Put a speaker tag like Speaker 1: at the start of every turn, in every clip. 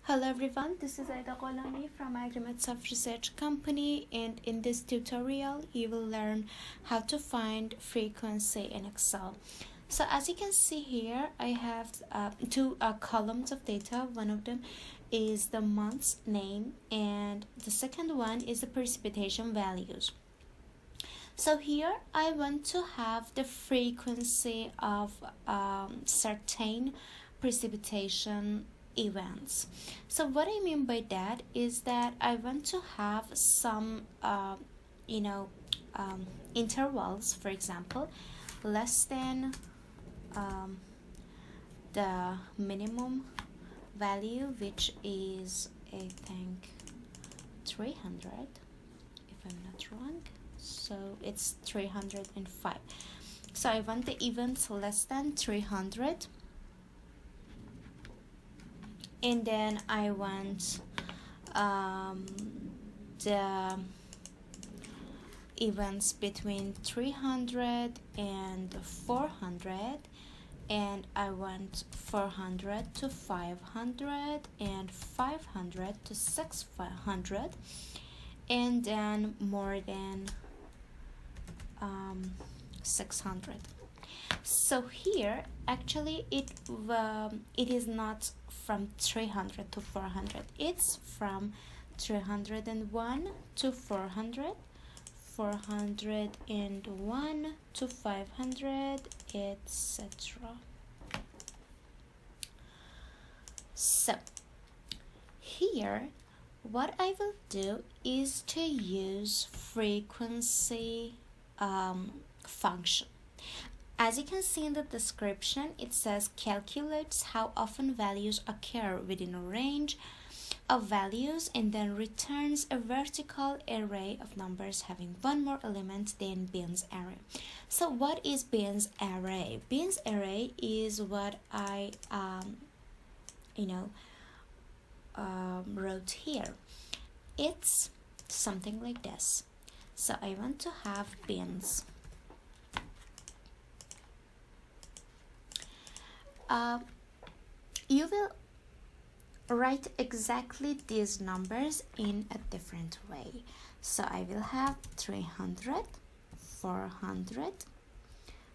Speaker 1: Hello everyone, this is Aida Golani from AgriMedSoft Research Company, and in this tutorial you will learn how to find frequency in Excel. So as you can see here, I have two columns of data. One of them is the month's name and the second one is the precipitation values. So here I want to have the frequency of certain precipitation events. So what I mean by that is that I want to have some intervals, for example, less than the minimum value, which is I think 300 if I'm not wrong. So it's 305. So I want the events less than 300, and then I want the events between 300 and 400, and I want 400 to 500 and 500 to 600, and then more than 600. So here actually it is not from 300 to 400, it's from 301 to 400, 401 to 500, etc. So here what I will do is to use frequency function. As you can see in the description, it says calculates how often values occur within a range of values and then returns a vertical array of numbers having one more element than Bin's array. So what is Bin's array? Bin's array is what I wrote here. It's something like this. So I want to have bins. You will write exactly these numbers in a different way. So I will have 300, 400,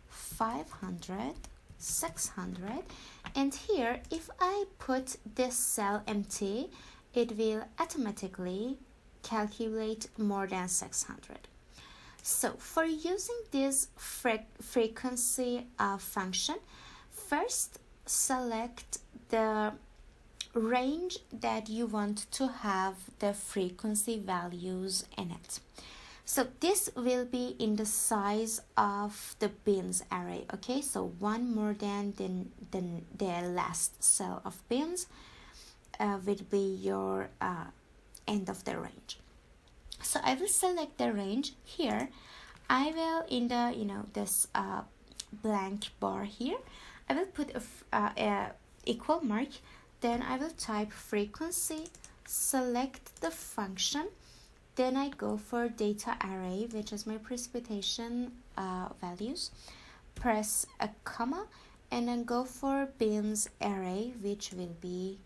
Speaker 1: 500, 600, and here if I put this cell empty, it will automatically calculate more than 600. So for using this frequency function, first select the range that you want to have the frequency values in it. So this will be in the size of the bins array, okay? So one more than the last cell of bins will be your end of the range. So I will select the range here. I will in the this blank bar here, I will put a equal mark, then I will type frequency, select the function, then I go for data array, which is my precipitation values, press a comma, and then go for bins array, which will be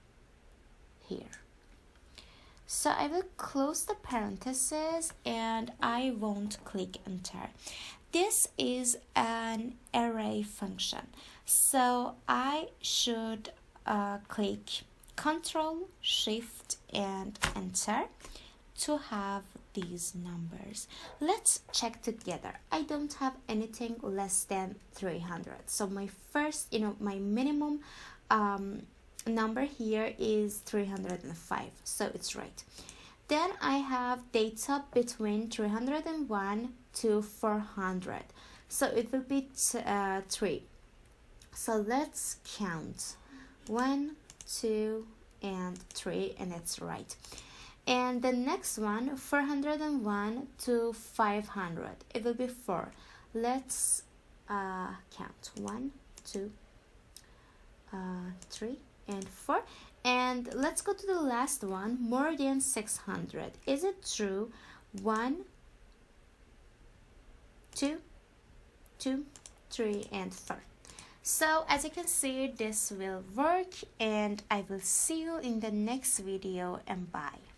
Speaker 1: here. So I will close the parentheses and I won't click enter. This is an array function, so I should click Ctrl, Shift and enter to have these numbers. Let's check together. I don't have anything less than 300. So my first, my minimum number here is 305, so it's right. Then I have data between 301 to 400, so it will be 3. So let's count 1, 2 and 3, and it's right. And the next one, 401 to 500, it will be 4. Let's count 1, 2, 3 and 4, and let's go to the last one, more than 600. Is it true? 1, 2, 2, 3 and 4. So as you can see, this will work, and I will see you in the next video, and bye.